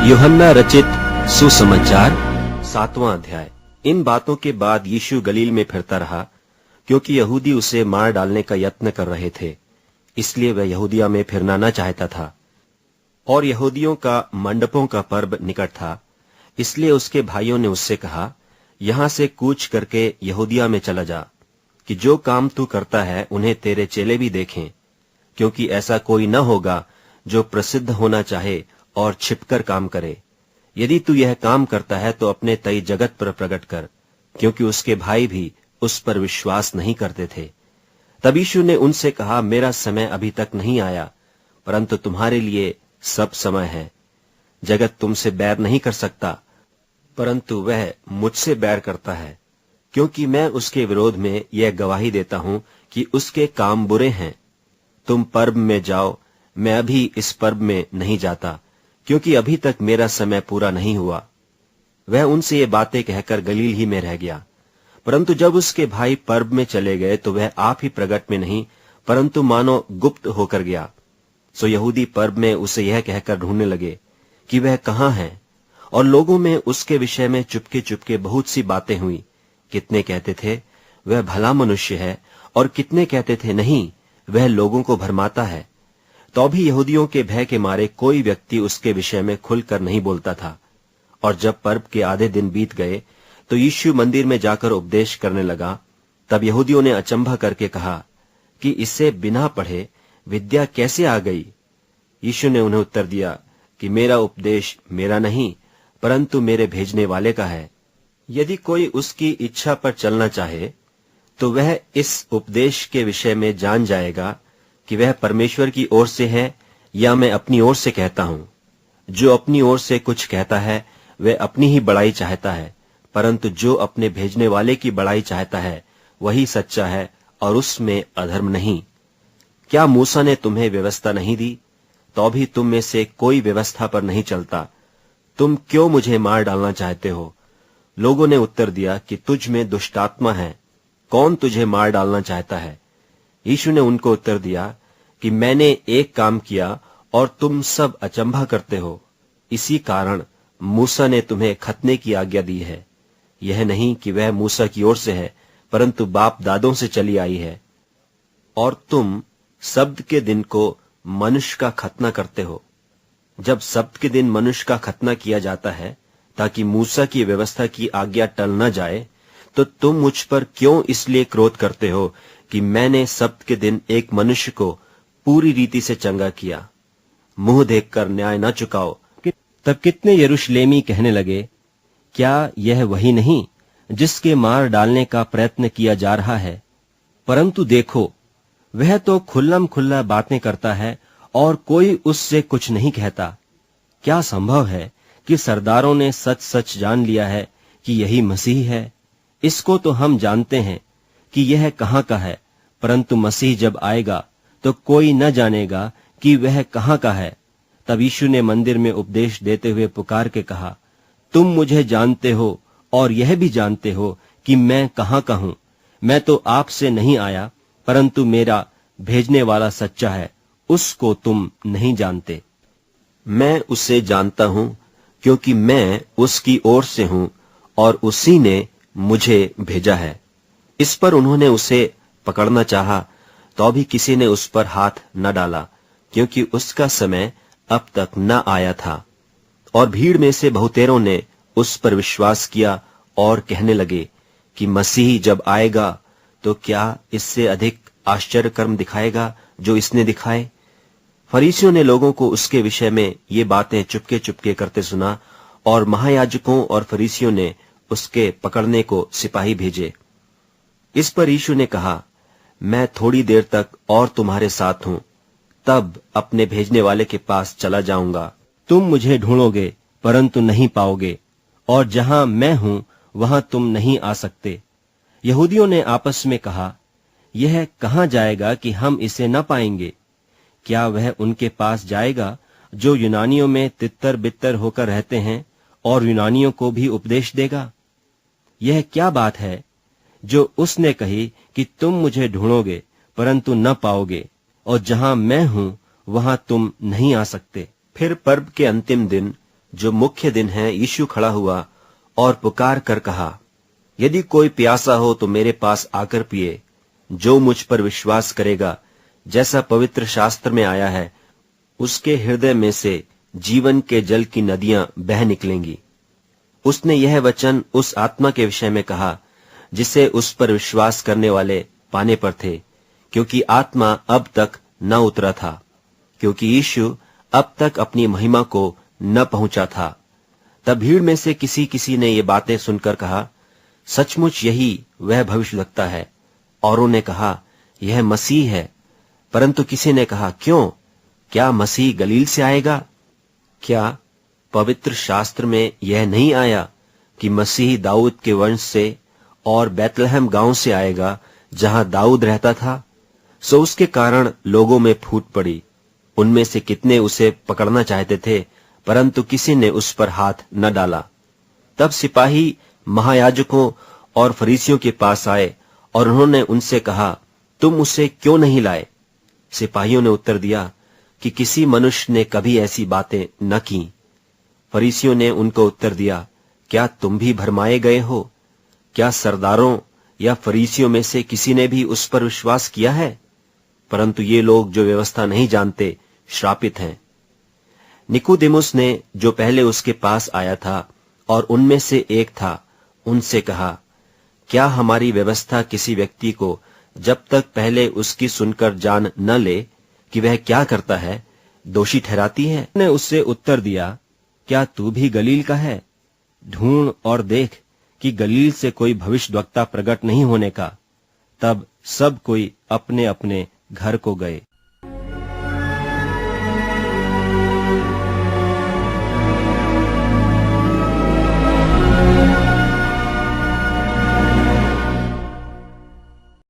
यूहन्ना रचित सुसमाचार 7वां अध्याय। इन बातों के बाद यीशु गलील में फिरता रहा, क्योंकि यहूदी उसे मार डालने का यत्न कर रहे थे। इसलिए वह यहूदिया में फिरना न चाहता था। और यहूदियों का मंडपों का पर्व निकट था, इसलिए उसके भाइयों ने उससे कहा, यहां से कूच करके यहूदिया में चला जा, कि जो काम तू करता है उन्हें तेरे चेले भी देखें। क्योंकि ऐसा कोई न होगा जो प्रसिद्ध होना चाहे और छिपकर काम करे। यदि तू यह काम करता है तो अपने तई जगत पर प्रकट कर, क्योंकि उसके भाई भी उस पर विश्वास नहीं करते थे। तब यीशु ने उनसे कहा, मेरा समय अभी तक नहीं आया, परंतु तुम्हारे लिए सब समय है। जगत तुमसे बैर नहीं कर सकता, परंतु वह मुझसे बैर करता है, क्योंकि मैं उसके विरोध में यह गवाही देता हूं कि उसके काम बुरे हैं। तुम पर्व में जाओ, मैं अभी इस पर्व में नहीं जाता, क्योंकि अभी तक मेरा समय पूरा नहीं हुआ। वह उनसे ये बातें कहकर गलील ही में रह गया। परंतु जब उसके भाई पर्व में चले गए तो वह आप ही प्रगट में नहीं, परंतु मानो गुप्त होकर गया। सो यहूदी पर्व में उसे यह कहकर ढूंढने लगे कि वह कहाँ है। और लोगों में उसके विषय में चुपके चुपके बहुत सी बातें हुई। कितने कहते थे, वह भला मनुष्य है, और कितने कहते थे, नहीं, वह लोगों को भरमाता है। तो भी यहूदियों के भय के मारे कोई व्यक्ति उसके विषय में खुलकर नहीं बोलता था। और जब पर्व के आधे दिन बीत गए तो यीशु मंदिर में जाकर उपदेश करने लगा। तब यहूदियों ने अचंभा करके कहा कि इससे बिना पढ़े विद्या कैसे आ गई। यीशु ने उन्हें उत्तर दिया कि मेरा उपदेश मेरा नहीं, परंतु मेरे भेजने वाले का है। यदि कोई उसकी इच्छा पर चलना चाहे तो वह इस उपदेश के विषय में जान जाएगा कि वह परमेश्वर की ओर से है या मैं अपनी ओर से कहता हूं। जो अपनी ओर से कुछ कहता है वह अपनी ही बड़ाई चाहता है, परंतु जो अपने भेजने वाले की बड़ाई चाहता है वही सच्चा है, और उसमें अधर्म नहीं। क्या मूसा ने तुम्हें व्यवस्था नहीं दी? तो भी तुम में से कोई व्यवस्था पर नहीं चलता। तुम क्यों मुझे मार डालना चाहते हो? लोगों ने उत्तर दिया कि तुझ में दुष्टात्मा है, कौन तुझे मार डालना चाहता है? यीशु ने उनको उत्तर दिया कि मैंने एक काम किया और तुम सब अचंभा करते हो। इसी कारण मूसा ने तुम्हें खतने की आज्ञा दी है। यह नहीं कि वह मूसा की ओर से है, परंतु बाप दादों से चली आई है। और तुम सब्त के दिन को मनुष्य का खतना करते हो। जब सब्त के दिन मनुष्य का खतना किया जाता है ताकि मूसा की व्यवस्था की आज्ञा टल न जाए, तो तुम मुझ पर क्यों इसलिए क्रोध करते हो कि मैंने सब्त के दिन एक मनुष्य को पूरी रीति से चंगा किया। मुंह देखकर न्याय न चुकाओ। तब कितने यरूशलेमी कहने लगे, क्या यह वही नहीं जिसके मार डालने का प्रयत्न किया जा रहा है? परंतु देखो, वह तो खुल्लम खुल्ला बातें करता है और कोई उससे कुछ नहीं कहता। क्या संभव है कि सरदारों ने सच सच जान लिया है कि यही मसीह है? इसको तो हम जानते हैं कि यह कहाँ का है, परंतु मसीह जब आएगा तो कोई न जानेगा कि वह कहाँ का है। तब यीशु ने मंदिर में उपदेश देते हुए पुकार के कहा, तुम मुझे जानते हो और यह भी जानते हो कि मैं कहाँ का हूं। मैं तो आपसे नहीं आया, परंतु मेरा भेजने वाला सच्चा है, उसको तुम नहीं जानते। मैं उसे जानता हूं, क्योंकि मैं उसकी ओर से हूं और उसी ने मुझे भेजा है। इस पर उन्होंने उसे पकड़ना चाहा, तो भी किसी ने उस पर हाथ न डाला, क्योंकि उसका समय अब तक न आया था। और भीड़ में से बहुतेरों ने उस पर विश्वास किया और कहने लगे कि मसीह जब आएगा तो क्या इससे अधिक आश्चर्य कर्म दिखाएगा जो इसने दिखाए। फरीसियों ने लोगों को उसके विषय में ये बातें चुपके चुपके करते सुना, और महायाजकों और फरीसियों ने उसके पकड़ने को सिपाही भेजे। इस पर यीशु ने कहा, मैं थोड़ी देर तक और तुम्हारे साथ हूं, तब अपने भेजने वाले के पास चला जाऊंगा। तुम मुझे ढूंढोगे परंतु नहीं पाओगे, और जहां मैं हूं वहां तुम नहीं आ सकते। यहूदियों ने आपस में कहा, यह कहां जाएगा कि हम इसे न पाएंगे? क्या वह उनके पास जाएगा जो यूनानियों में तितर बितर होकर रहते हैं, और यूनानियों को भी उपदेश देगा? यह क्या बात है जो उसने कही कि तुम मुझे ढूंढोगे परंतु न पाओगे, और जहां मैं हूं वहां तुम नहीं आ सकते। फिर पर्व के अंतिम दिन जो मुख्य दिन है, यीशु खड़ा हुआ और पुकार कर कहा, यदि कोई प्यासा हो तो मेरे पास आकर पिए। जो मुझ पर विश्वास करेगा, जैसा पवित्र शास्त्र में आया है, उसके हृदय में से जीवन के जल की नदियां बह निकलेंगी। उसने यह वचन उस आत्मा के विषय में कहा जिसे उस पर विश्वास करने वाले पाने पर थे, क्योंकि आत्मा अब तक न उतरा था, क्योंकि यीशु अब तक अपनी महिमा को न पहुंचा था। तब भीड़ में से किसी ने ये बातें सुनकर कहा, सचमुच यही वह भविष्यवक्ता है। औरों ने कहा, यह मसीह है। परंतु किसी ने कहा, क्यों? क्या मसीह गलील से आएगा? क्या पवित्र शास्त्र में यह नहीं आया कि मसीह दाऊद के वंश से और बैतलहम गांव से आएगा, जहां दाऊद रहता था? सो उसके कारण लोगों में फूट पड़ी। उनमें से कितने उसे पकड़ना चाहते थे, परंतु किसी ने उस पर हाथ न डाला। तब सिपाही महायाजकों और फरीसियों के पास आए और उन्होंने उनसे कहा, तुम उसे क्यों नहीं लाए? सिपाहियों ने उत्तर दिया कि किसी मनुष्य ने कभी ऐसी बातें न की। फरीसियों ने उनको उत्तर दिया, क्या तुम भी भरमाए गए हो? क्या सरदारों या फरीसियों में से किसी ने भी उस पर विश्वास किया है? परंतु ये लोग जो व्यवस्था नहीं जानते श्रापित हैं। निकोदेमुस ने, जो पहले उसके पास आया था और उनमें से एक था, उनसे कहा, क्या हमारी व्यवस्था किसी व्यक्ति को जब तक पहले उसकी सुनकर जान न ले कि वह क्या करता है, दोषी ठहराती है? उसने उससे उत्तर दिया, क्या तू भी गलील का है? ढूंढ और देख कि गलील से कोई भविष्यद्वक्ता प्रकट नहीं होने का। तब सब कोई अपने अपने घर को गए।